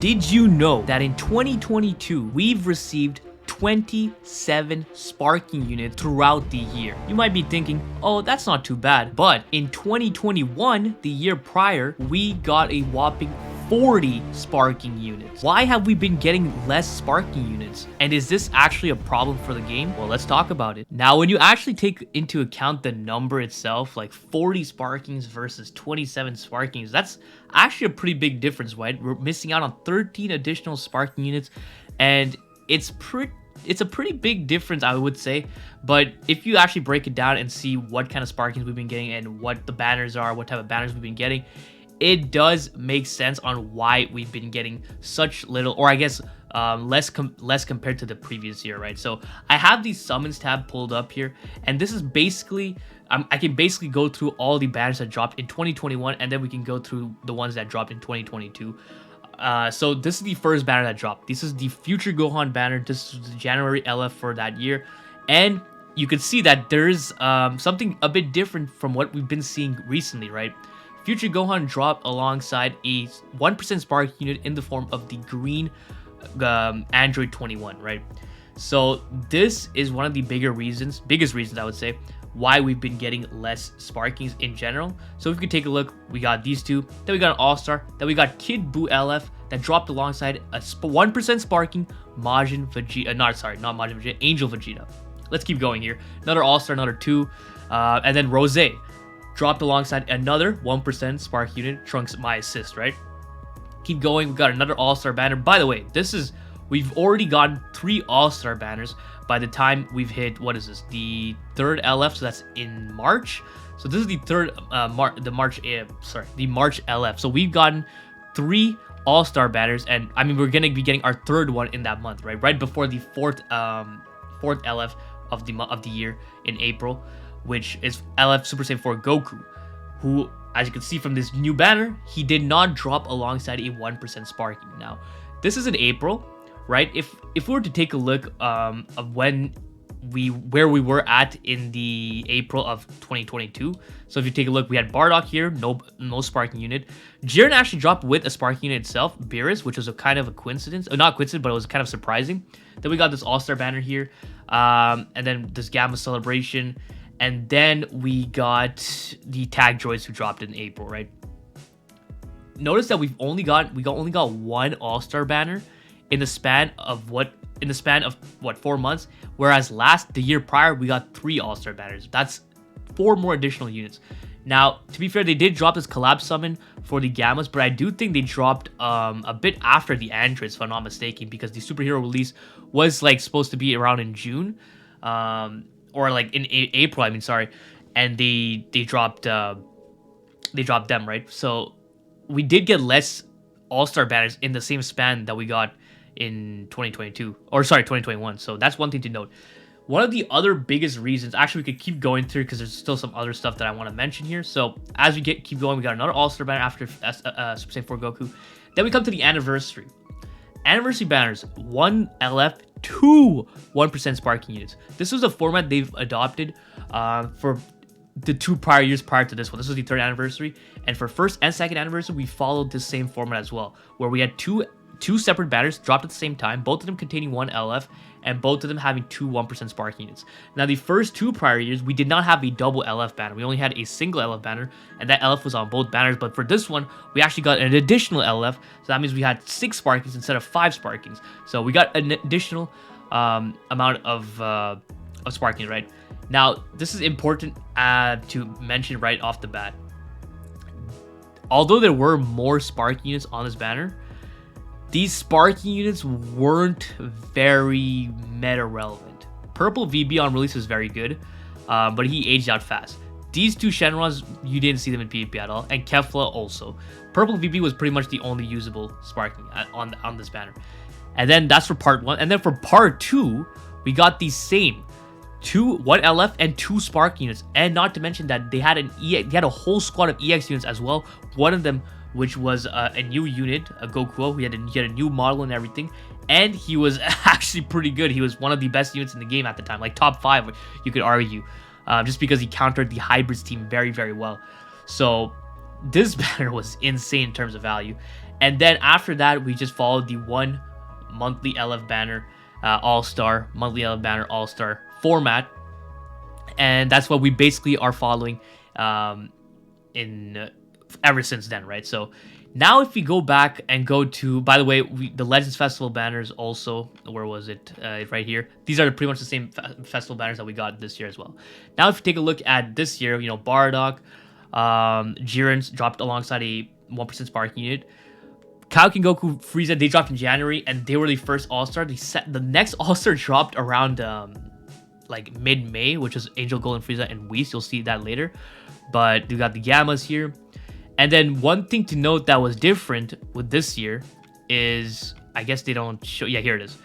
Did you know that in 2022, we've received 27 sparking units throughout the year? You might be thinking, oh, that's not too bad. But in 2021, the year prior, we got a whopping 40 sparking units. Why have we been getting less sparking units? And is this actually a problem for the game? Well, let's talk about it. Now, when you actually take into account the number itself, like 40 sparkings versus 27 sparkings, that's actually a pretty big difference, right? We're missing out on 13 additional sparking units, and it's a pretty big difference, I would say. But if you actually break it down and see what kind of sparkings we've been getting and what the banners are, what type of banners we've been getting, it does make sense on why we've been getting such little, or I guess less compared to the previous year, right? So I have the summons tab pulled up here, and this is basically I can basically go through all the banners that dropped in 2021, and then we can go through the ones that dropped in 2022. So this is the first banner that dropped. This is the Future Gohan banner. This is the January LF for that year, and you can see that there's something a bit different from what we've been seeing recently, right? Future Gohan dropped alongside a 1% spark unit in the form of the green Android 21, right? So this is one of the biggest reasons I would say why we've been getting less sparkings in general. So if you could take a look, we got these two, then we got an All-Star, then we got Kid Buu LF that dropped alongside a 1% sparking Majin Vegeta, not Majin Vegeta, Angel Vegeta. Let's keep going here. Another All-Star, another two, and then Rose dropped alongside another 1% spark unit, Trunks my assist, right? Keep going, we got another All-Star banner. By the way, we've already gotten 3 All-Star banners by the time we've hit, what is this, the 3rd LF, so that's in March. So this is the March LF. So we've gotten 3 All-Star banners, and I mean, we're gonna be getting our 3rd one in that month, right? Right before the 4th LF of the year in April, which is LF Super Saiyan 4 Goku, who, as you can see from this new banner, he did not drop alongside a 1% sparking. Now, this is in April, right? If we were to take a look of where we were at in the April of 2022, so if you take a look, we had Bardock here, no sparking unit. Jiren actually dropped with a sparking unit itself, Beerus, which was a kind of a coincidence, not coincidence, but it was kind of surprising. Then we got this All-Star banner here, and then this Gamma Celebration. And then we got the tag droids who dropped in April, right? Notice that we only got one All-Star banner in the span of 4 months, whereas the year prior we got 3 All-Star banners. That's 4 more additional units. Now, to be fair, they did drop this collab summon for the Gammas, but I do think they dropped a bit after the androids, if I'm not mistaken, because the superhero release was like supposed to be around in June. Or like in April, I mean, sorry, and they dropped them, right? So we did get less All-Star banners in the same span that we got in 2021. So that's one thing to note. One of the other biggest reasons, actually, we could keep going through because there's still some other stuff that I want to mention here. So as we keep going, we got another All-Star banner after Super Saiyan 4 Goku. Then we come to the anniversary. Anniversary banners, 1 LF, 2 1% sparking units. This was a format they've adopted for the 2 prior years prior to this one. This was the 3rd anniversary, and for 1st and 2nd anniversary, we followed this same format as well, where we had two separate banners dropped at the same time, both of them containing 1 LF, and both of them having 2 1% sparking units. Now, the first 2 prior years, we did not have a double LF banner. We only had a single LF banner, and that LF was on both banners. But for this one, we actually got an additional LF, so that means we had 6 sparkings instead of 5 sparkings. So we got an additional amount of sparking, right? Now, this is important to mention right off the bat. Although there were more sparking units on this banner, these sparking units weren't very meta relevant. Purple VB on release was very good, but he aged out fast. These 2 Shenrons, you didn't see them in PvP at all, and Kefla also. Purple VB was pretty much the only usable sparking on this banner. And then that's for part 1. And then for part 2, we got these same 1 LF and 2 spark units. And not to mention that they had a whole squad of EX units as well. One of them, which was a new unit, a Goku. He had a new model and everything, and he was actually pretty good. He was one of the best units in the game at the time, like top 5, you could argue, just because he countered the hybrids team very, very well. So this banner was insane in terms of value. And then after that, we just followed the one monthly LF banner monthly LF banner all-star format. And that's what we basically are following ever since then, right? So now if we go back and go to, by the way, the Legends Festival banners also, where was it? Right here. These are pretty much the same festival banners that we got this year as well. Now if you take a look at this year, Bardock, Jiren's dropped alongside a 1% sparking unit. Kaioken Goku, Frieza, they dropped in January, and they were the first All-Star. The next All-Star dropped around like mid-May, which is Angel, Golden Frieza, and Whis. You'll see that later. But we got the Gammas here. And then one thing to note that was different with this year is, I guess they don't show, yeah, here it is.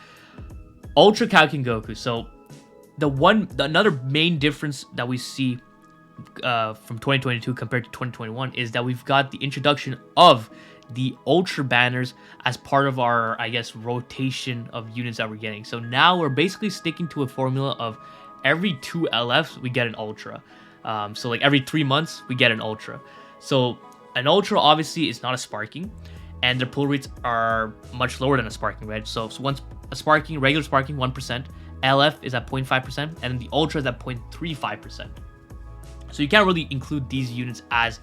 Ultra Kaioken Goku. So another main difference that we see from 2022 compared to 2021 is that we've got the introduction of the Ultra banners as part of our, I guess, rotation of units that we're getting. So now we're basically sticking to a formula of every 2 LFs, we get an Ultra. So like every 3 months, we get an Ultra. So an Ultra obviously is not a sparking, and their pull rates are much lower than a sparking, right? So once a sparking, regular sparking, 1%, LF is at 0.5%, and then the Ultra is at 0.35%. So you can't really include these units as,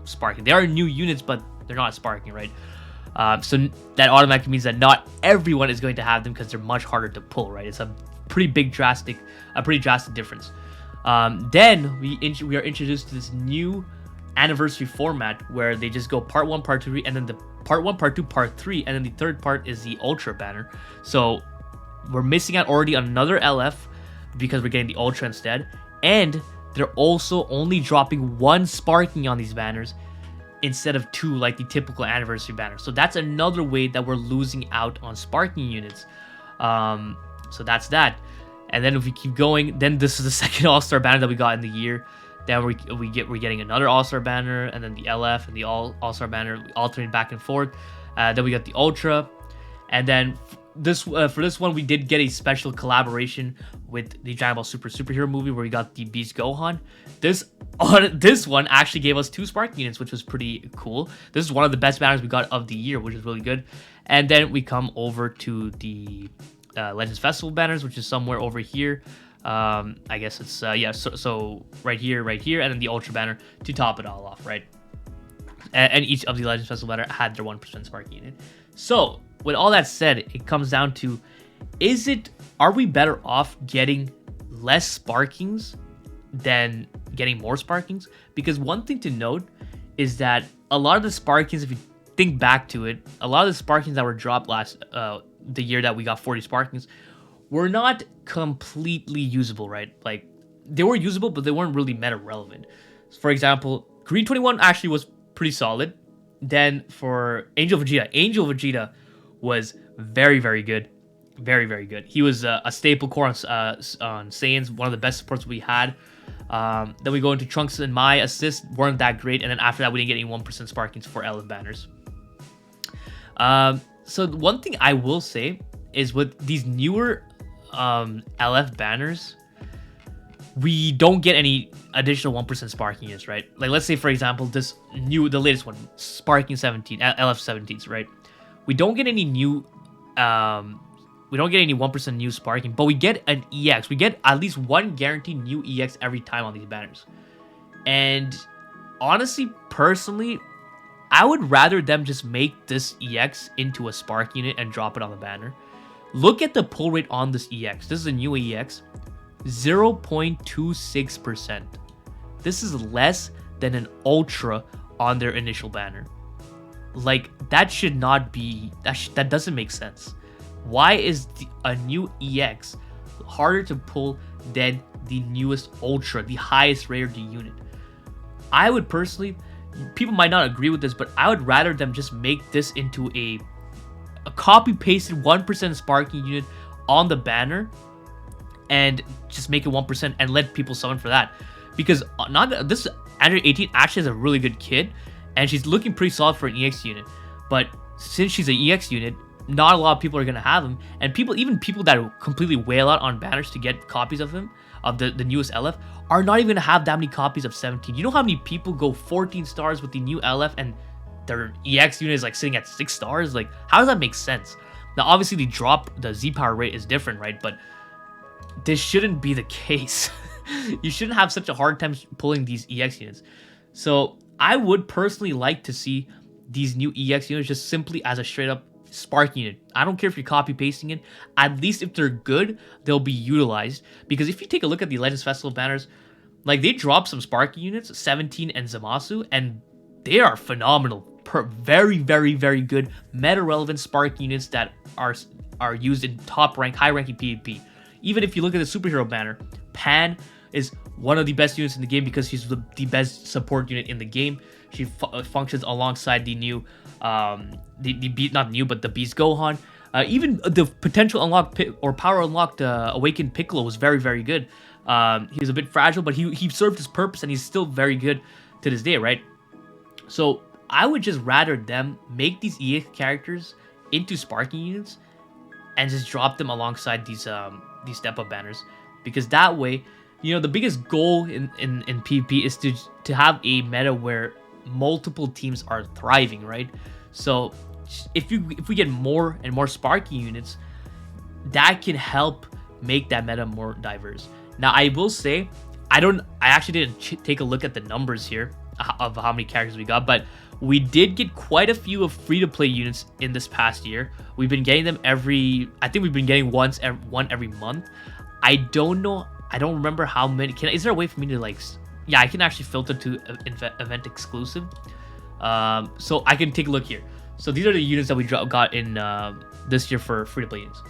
sparking. They are new units, but they're not sparking, right? So that automatically means that not everyone is going to have them because they're much harder to pull, right? It's a pretty drastic difference. Then we are introduced to this new anniversary format where they just go part 1, part 2, and then the part 1, part 2, part 3, and then the third part is the Ultra banner. So we're missing out already on another LF because we're getting the Ultra instead, and they're also only dropping 1 sparking on these banners instead of 2 like the typical anniversary banner. So that's another way that we're losing out on sparking units. So that's that. And then if we keep going, then this is the second All-Star banner that we got in the year. Then we're getting another All-Star banner, and then the LF and the All-Star banner. We alternate back and forth. Then we got the Ultra, and then for this one we did get a special collaboration with the Dragon Ball Super Superhero movie where we got the Beast Gohan. This one actually gave us 2 sparking units, which was pretty cool. This is one of the best banners we got of the year, which is really good. And then we come over to the Legends Festival banners, which is somewhere over here. I guess it's so right here, and then the Ultra banner to top it all off, right? And each of the Legends Festival banner had their 1% sparking unit. So with all that said, it comes down to, are we better off getting less sparkings than getting more sparkings? Because one thing to note is that a lot of the sparkings, if you think back to it, a lot of the sparkings that were dropped the year that we got 40 sparkings were not completely usable, right? Like, they were usable, but they weren't really meta relevant. For example, Green 21 actually was pretty solid. Then for Angel Vegeta was very, very good. Very, very good. He was a staple core on Saiyans, one of the best supports we had. Then we go into Trunks and Mai. Assists weren't that great, and then after that we didn't get any 1% sparkings for LF banners. So one thing I will say is with these newer LF banners, we don't get any additional 1% sparking units, right? Like, let's say for example the latest one, Sparking 17, LF 17s, right? We don't get any new we don't get any 1% new sparking, but we get an EX. We get at least 1 guaranteed new EX every time on these banners. And honestly, personally, I would rather them just make this EX into a spark unit and drop it on the banner. Look at the pull rate on this EX. This is a new EX. 0.26%. This is less than an Ultra on their initial banner. Like, that should not be... That doesn't make sense. Why is a new EX harder to pull than the newest Ultra, the highest rarity unit? I would personally... People might not agree with this, but I would rather them just make this into a copy-pasted 1% sparking unit on the banner and just make it 1% and let people summon for that. Because this Android 18 actually has a really good kid, and she's looking pretty solid for an EX unit. But since she's an EX unit, not a lot of people are going to have him. And even people that completely wail out on banners to get copies of him, of the newest LF, are not even going to have that many copies of 17. You know how many people go 14 stars with the new LF and their EX unit is like sitting at 6 stars. Like, how does that make sense? Now, obviously, the Z power rate is different, right? But this shouldn't be the case. You shouldn't have such a hard time pulling these EX units. So I would personally like to see these new EX units just simply as a straight up spark unit. I don't care if you're copy pasting it. At least if they're good, they'll be utilized. Because if you take a look at the Legends Festival banners, like they dropped some spark units, 17 and Zamasu, and they are phenomenal. Very, very, very good meta relevant spark units that are used in top rank, high ranking PvP. Even if you look at the superhero banner, Pan is one of the best units in the game because she's the best support unit in the game. She functions alongside the new, not new, but the Beast Gohan. Even the potential unlocked or power unlocked Awakened Piccolo was very, very good. He was a bit fragile, but he served his purpose and he's still very good to this day, right? So I would just rather them make these EX characters into sparking units and just drop them alongside these step up banners, because that way, you know, the biggest goal in PvP is to have a meta where multiple teams are thriving, right? So if we get more and more sparking units, that can help make that meta more diverse. Now, I will say, I actually didn't take a look at the numbers here of how many characters we got, but we did get quite a few of free-to-play units in this past year. We've been getting them I think we've been getting one every month. I don't know. I don't remember how many. Is there a way for me to like? Yeah, I can actually filter to event exclusive. So I can take a look here. So these are the units that we got in this year for free-to-play units.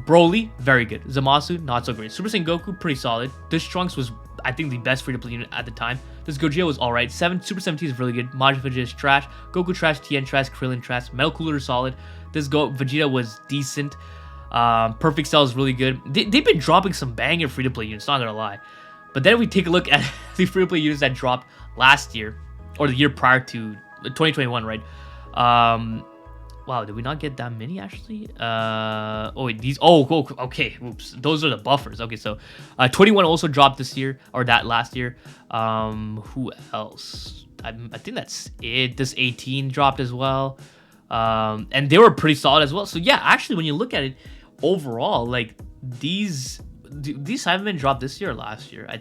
Broly, very good. Zamasu, not so great. Super Saiyan Goku, pretty solid. This Trunks was, I think, the best free-to-play unit at the time. This Gogeta was alright. Super 17 is really good. Majin Vegeta is trash. Goku trash. Tien trash. Krillin trash. Metal Cooler is solid. This Vegeta was decent. Perfect Cell is really good. They've been dropping some banger free-to-play units, not gonna lie. But then we take a look at the free-to-play units that dropped last year, or the year prior to 2021, right? Wow, did we not get that many actually? Oh wait, these. Oh, okay. Oops, those are the buffers. Okay, so 21 also dropped this year, or that last year. Who else? I think that's it. This 18 dropped as well. And they were pretty solid as well. So yeah, actually, when you look at it overall, like these haven't been dropped this year or last year. I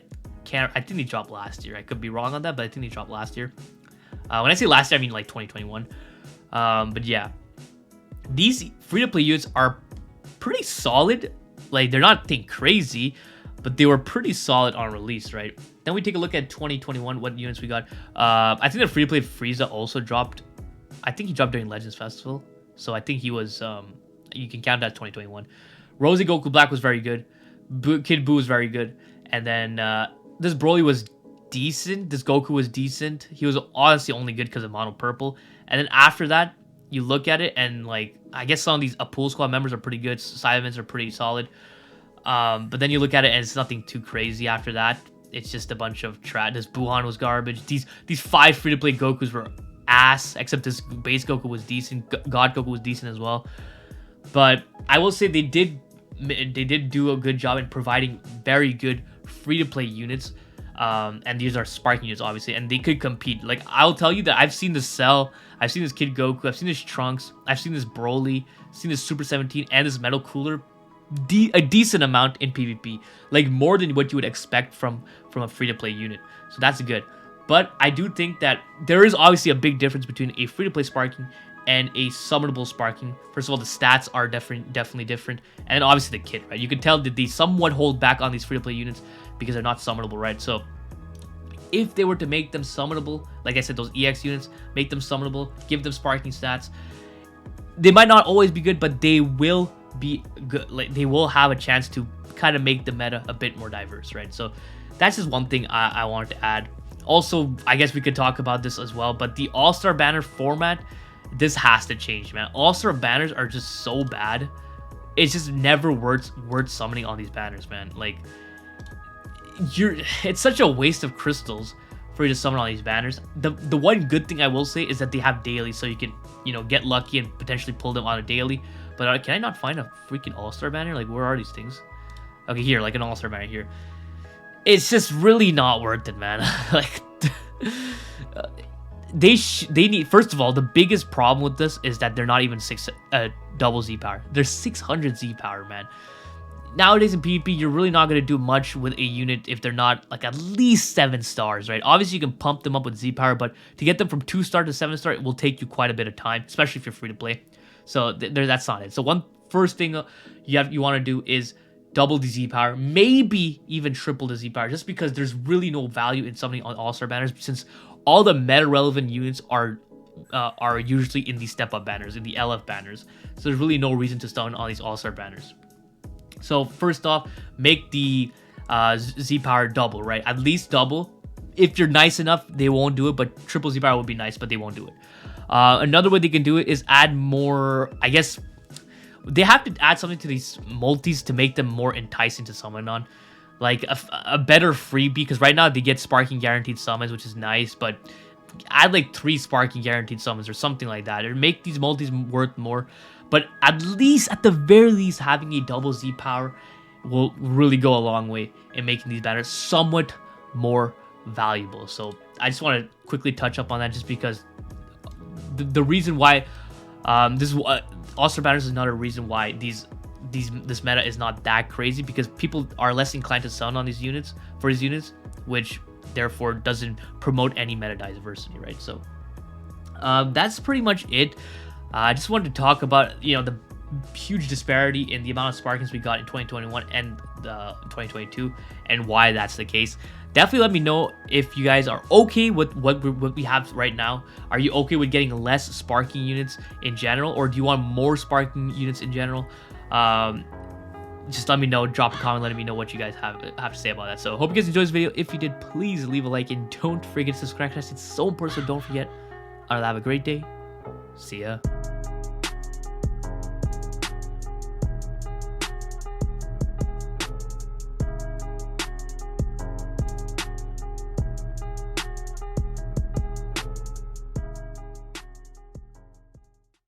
think they dropped last year. I could be wrong on that, but I think they dropped last year. When I say last year, I mean like 2021. But yeah, these free-to-play units are pretty solid. Like, they're not anything crazy, but they were pretty solid on release, right? Then we take a look at 2021, what units we got. I think the free-to-play Frieza also dropped. I think he dropped during Legends Festival, so I think he was, you can count that 2021. Rosy Goku Black was very good. Kid Buu was very good. And then this Broly was decent. This Goku was decent. He was honestly only good because of Mono Purple. And then after that, you look at it and like, I guess some of these Pool Squad members are pretty good. Cybermans are pretty solid. But then you look at it and it's nothing too crazy after that. It's just a bunch of trash. This Buhan was garbage. These 5 free-to-play Gokus were ass, except this base Goku was decent. God Goku was decent as well. But I will say they did do a good job in providing very good free-to-play units. And these are sparking units, obviously, and they could compete. Like, I'll tell you that I've seen this Cell, I've seen this Kid Goku, I've seen this Trunks, I've seen this Broly, seen this Super 17, and this Metal Cooler a decent amount in PvP. Like, more than what you would expect from a free-to-play unit. So that's good. But I do think that there is obviously a big difference between a free-to-play sparking and a summonable sparking. First of all, the stats are definitely different. And obviously the kit, right? You can tell that they somewhat hold back on these free-to-play units because they're not summonable, right? So if they were to make them summonable, like I said, those EX units, make them summonable, give them sparking stats, they might not always be good, but they will be good. Like, they will have a chance to kind of make the meta a bit more diverse, right? So that's just one thing I wanted to add. Also, I guess we could talk about this as well, but the All-Star banner format, this has to change, man. All-Star banners are just so bad. It's just never worth summoning on these banners, man. Like, it's such a waste of crystals for you to summon on these banners. The one good thing I will say is that they have daily, so you can, you know, get lucky and potentially pull them on a daily. But can I not find a freaking All-Star banner? Like, where are these things? Okay, here, like an All-Star banner here. It's just really not worth it, man. Like, they need, first of all, the biggest problem with this is that they're not even double Z power. They're 600 Z power, man. Nowadays in PvP, you're really not going to do much with a unit if they're not like at least 7 stars, right? Obviously, you can pump them up with Z power, but to get them from 2 star to 7 star, it will take you quite a bit of time, especially if you're free to play. So that's not it. So one first thing you want to do is double the Z power, maybe even triple the Z power, just because there's really no value in summoning on all-star banners, since all the meta-relevant units are usually in the step-up banners, in the LF banners. So there's really no reason to summon all these all-star banners. So first off, make the Z power double, right? At least double. If you're nice enough, they won't do it, but triple Z power would be nice, but they won't do it. Another way they can do it is add more, I guess, they have to add something to these multis to make them more enticing to summon on. Like a better freebie, because right now they get sparking guaranteed summons, which is nice, but add like 3 sparking guaranteed summons or something like that. Or make these multis worth more. But at least, at the very least, having a double Z power will really go a long way in making these banners somewhat more valuable. So I just want to quickly touch up on that, just because the reason why this all-star banners is not a reason why this meta is not that crazy, because people are less inclined to summon on these units for these units, which therefore doesn't promote any meta diversity, right? So that's pretty much it. I just wanted to talk about, the huge disparity in the amount of sparkings we got in 2021 and 2022, and why that's the case. Definitely let me know if you guys are okay with what we have right now. Are you okay with getting less sparking units in general, or do you want more sparking units in general? Just let me know. Drop a comment letting me know what you guys have to say about that. So hope you guys enjoyed this video. If you did, please leave a like, and don't forget to subscribe. It's so important, so don't forget. I'll have a great day. See ya.